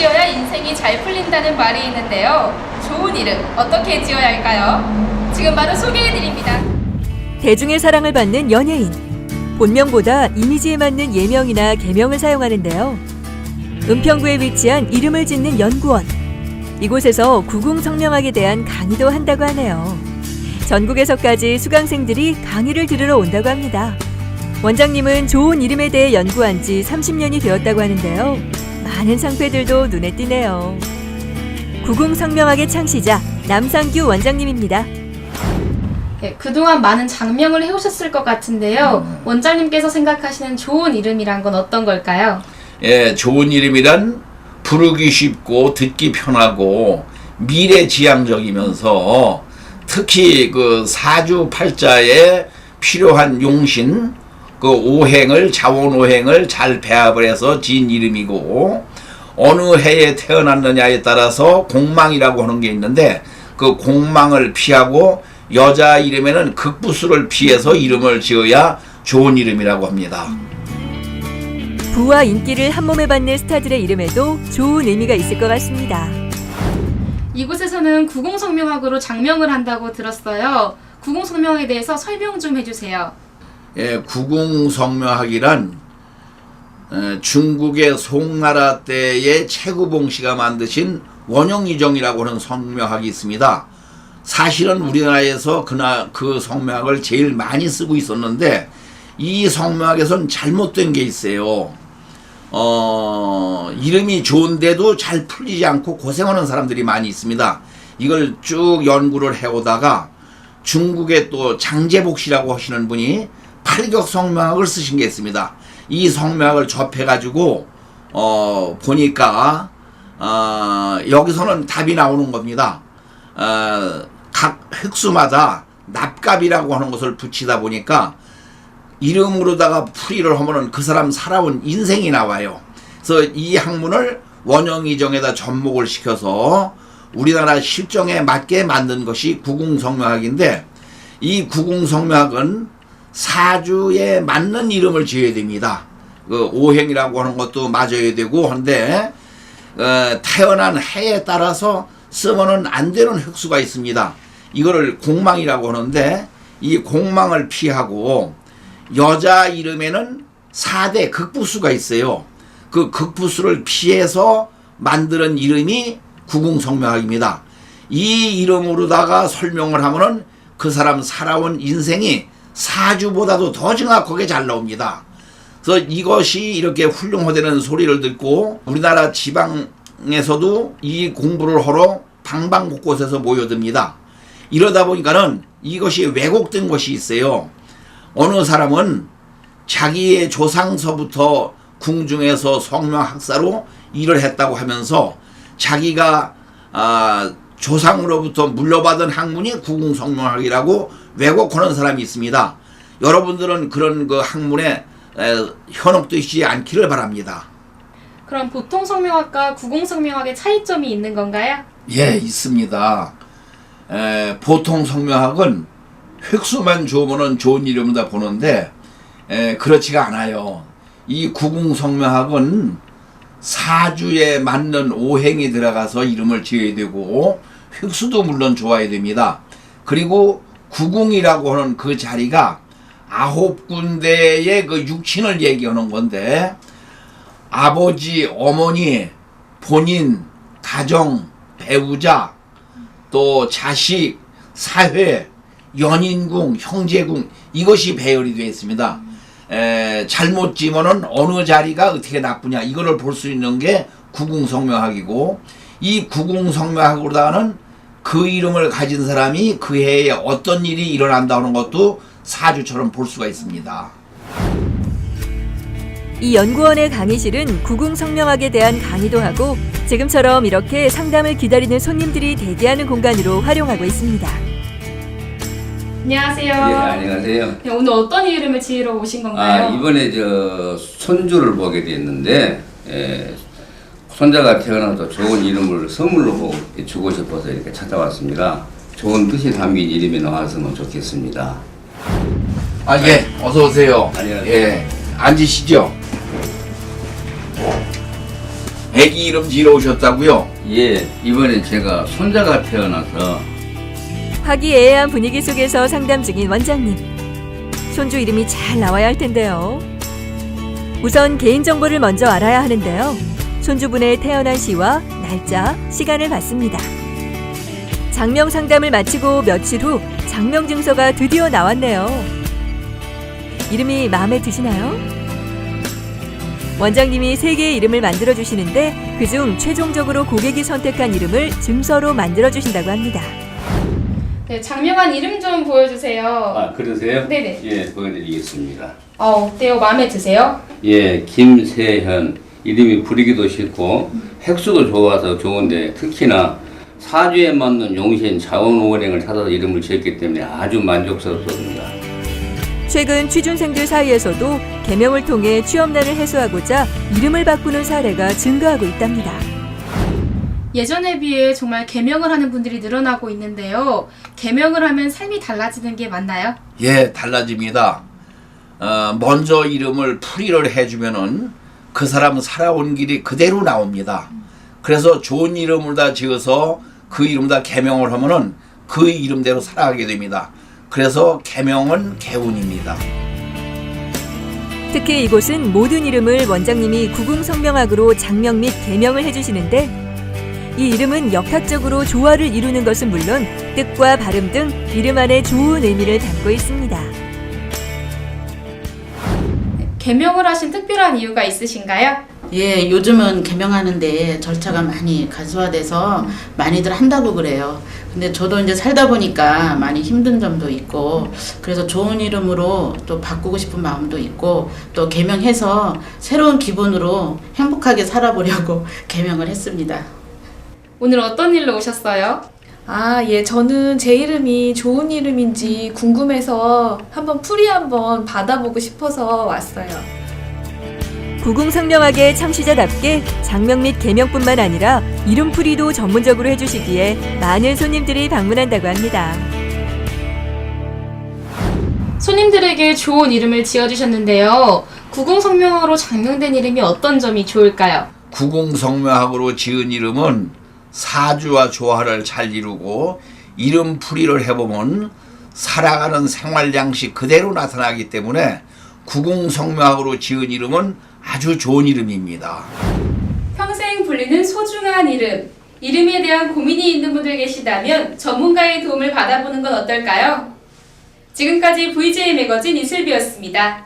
지어야 인생이 잘 풀린다는 말이 있는데요. 좋은 이름 어떻게 지어야 할까요? 지금 바로 소개해드립니다. 대중의 사랑을 받는 연예인. 본명보다 이미지에 맞는 예명이나 개명을 사용하는데요. 은평구에 위치한 이름을 짓는 연구원. 이곳에서 구궁성명학에 대한 강의도 한다고 하네요. 전국에서까지 수강생들이 강의를 들으러 온다고 합니다. 원장님은 좋은 이름에 대해 연구한 지 30년이 되었다고 하는데요. 많은 상패들도 눈에 띄네요. 구궁성명학의 창시자 남상규 원장님입니다. 네, 그동안 많은 장명을 해오셨을 것 같은데요. 원장님께서 생각하시는 좋은 이름이란 건 어떤 걸까요? 예, 좋은 이름이란 부르기 쉽고 듣기 편하고 미래지향적이면서 특히 그 사주팔자에 필요한 용신, 그 오행을 자원오행을 잘 배합을 해서 지은 이름이고, 어느 해에 태어났느냐에 따라서 공망이라고 하는 게 있는데 그 공망을 피하고 여자 이름에는 극부수를 피해서 이름을 지어야 좋은 이름이라고 합니다. 부와 인기를 한몸에 받는 스타들의 이름에도 좋은 의미가 있을 것 같습니다. 이곳에서는 구궁성명학으로 장명을 한다고 들었어요. 구궁성명학에 대해서 설명 좀 해주세요. 예, 구궁성명학이란 중국의 송나라 때의 최구봉 씨가 만드신 원형이정이라고 하는 성명학이 있습니다. 사실은 우리나라에서 그 성명학을 제일 많이 쓰고 있었는데 이 성명학에서는 잘못된 게 있어요. 이름이 좋은데도 잘 풀리지 않고 고생하는 사람들이 많이 있습니다. 이걸 쭉 연구를 해오다가 중국의 또 장제복 씨라고 하시는 분이 팔격 성명학을 쓰신 게 있습니다. 이 성명학을 접해가지고 보니까 여기서는 답이 나오는 겁니다. 각 획수마다 납갑이라고 하는 것을 붙이다 보니까 이름으로다가 풀이를 하면은 그 사람 살아온 인생이 나와요. 그래서 이 학문을 원형이정에다 접목을 시켜서 우리나라 실정에 맞게 만든 것이 구궁성명학인데, 이 구궁성명학은 사주에 맞는 이름을 지어야 됩니다. 그 오행이라고 하는 것도 맞아야 되고 한데 태어난 해에 따라서 쓰면은 안 되는 획수가 있습니다. 이거를 공망이라고 하는데 이 공망을 피하고 여자 이름에는 4대 극부수가 있어요. 그 극부수를 피해서 만드는 이름이 구궁성명학입니다. 이 이름으로다가 설명을 하면은 그 사람 살아온 인생이 사주보다도 더 정확하게 잘 나옵니다. 그래서 이것이 이렇게 훌륭하다는 소리를 듣고 우리나라 지방에서도 이 공부를 하러 방방곳곳에서 모여듭니다. 이러다 보니까는 이것이 왜곡된 것이 있어요. 어느 사람은 자기의 조상서부터 궁중에서 성명학사로 일을 했다고 하면서 자기가 조상으로부터 물려받은 학문이 구궁성명학이라고 왜곡하는 사람이 있습니다. 여러분들은 그런 그 학문에 현혹되지 않기를 바랍니다. 그럼 보통 성명학과 구궁성명학의 차이점이 있는 건가요? 예, 있습니다. 보통 성명학은 획수만 좋으면 좋은 이름이다 보는데 그렇지가 않아요. 이 구궁성명학은 사주에 맞는 오행이 들어가서 이름을 지어야 되고 획수도 물론 좋아야 됩니다. 그리고 구궁이라고 하는 그 자리가 9군데의 그 육친을 얘기하는 건데, 아버지, 어머니, 본인, 가정, 배우자, 또 자식, 사회, 연인궁, 형제궁, 이것이 배열이 되어 있습니다. 잘못 지면은 어느 자리가 어떻게 나쁘냐, 이거를 볼 수 있는 게 구궁성명학이고, 이 구궁성명학으로다가는 그 이름을 가진 사람이 그 해에 어떤 일이 일어난다는 것도 사주처럼 볼 수가 있습니다. 이 연구원의 강의실은 구궁성명학에 대한 강의도 하고 지금처럼 이렇게 상담을 기다리는 손님들이 대기하는 공간으로 활용하고 있습니다. 안녕하세요. 예, 안녕하세요. 네, 오늘 어떤 이름을 지으러 오신 건가요? 이번에 손주를 보게 됐는데, 손자가 태어나서 좋은 이름을 선물로 주고 싶어서 이렇게 찾아왔습니다. 좋은 뜻이 담긴 이름이 나왔으면 좋겠습니다. 예, 어서 오세요. 안녕하세요. 예, 앉으시죠. 애기 이름 지으러 오셨다고요? 예, 이번에 제가 손자가 태어나서 화기애애한 분위기 속에서 상담 중인 원장님. 손주 이름이 잘 나와야 할 텐데요. 우선 개인정보를 먼저 알아야 하는데요. 손주분의 태어난 시와 날짜, 시간을 받습니다. 장명 상담을 마치고 며칠 후 장명 증서가 드디어 나왔네요. 이름이 마음에 드시나요? 원장님이 3개의 이름을 만들어 주시는데 그중 최종적으로 고객이 선택한 이름을 증서로 만들어 주신다고 합니다. 네, 장명한 이름 좀 보여주세요. 아, 그러세요? 네네. 예, 보여드리겠습니다. 어때요? 마음에 드세요? 예, 김세현. 이름이 부리기도 쉽고 획수도 좋아서 좋은데 특히나 사주에 맞는 용신 자원오행을 찾아서 이름을 지었기 때문에 아주 만족스럽습니다. 최근 취준생들 사이에서도 개명을 통해 취업난을 해소하고자 이름을 바꾸는 사례가 증가하고 있답니다. 예전에 비해 정말 개명을 하는 분들이 늘어나고 있는데요. 개명을 하면 삶이 달라지는 게 맞나요? 예, 달라집니다. 먼저 이름을 풀이를 해주면은 그 사람 살아온 길이 그대로 나옵니다. 그래서 좋은 이름을 다 지어서 그 이름 다 개명을 하면은 그 이름대로 살아가게 됩니다. 그래서 개명은 개운입니다. 특히 이곳은 모든 이름을 원장님이 구궁성명학으로 장명 및 개명을 해주시는데 이 이름은 역학적으로 조화를 이루는 것은 물론 뜻과 발음 등 이름 안에 좋은 의미를 담고 있습니다. 개명을 하신 특별한 이유가 있으신가요? 예, 요즘은 개명하는데 절차가 많이 간소화돼서 많이들 한다고 그래요. 근데 저도 이제 살다 보니까 많이 힘든 점도 있고, 그래서 좋은 이름으로 또 바꾸고 싶은 마음도 있고, 또 개명해서 새로운 기분으로 행복하게 살아보려고 개명을 했습니다. 오늘 어떤 일로 오셨어요? 아, 예, 저는 제 이름이 좋은 이름인지 궁금해서 한번 풀이 한번 받아보고 싶어서 왔어요. 구궁성명학의 창시자답게 장명 및 개명뿐만 아니라 이름풀이도 전문적으로 해주시기에 많은 손님들이 방문한다고 합니다. 손님들에게 좋은 이름을 지어주셨는데요. 구궁성명으로 장명된 이름이 어떤 점이 좋을까요? 구궁성명학으로 지은 이름은 사주와 조화를 잘 이루고 이름 풀이를 해보면 살아가는 생활 양식 그대로 나타나기 때문에 구궁성명학으로 지은 이름은 아주 좋은 이름입니다. 평생 불리는 소중한 이름. 이름에 대한 고민이 있는 분들 계시다면 전문가의 도움을 받아보는 건 어떨까요? 지금까지 VJ 매거진 이슬비였습니다.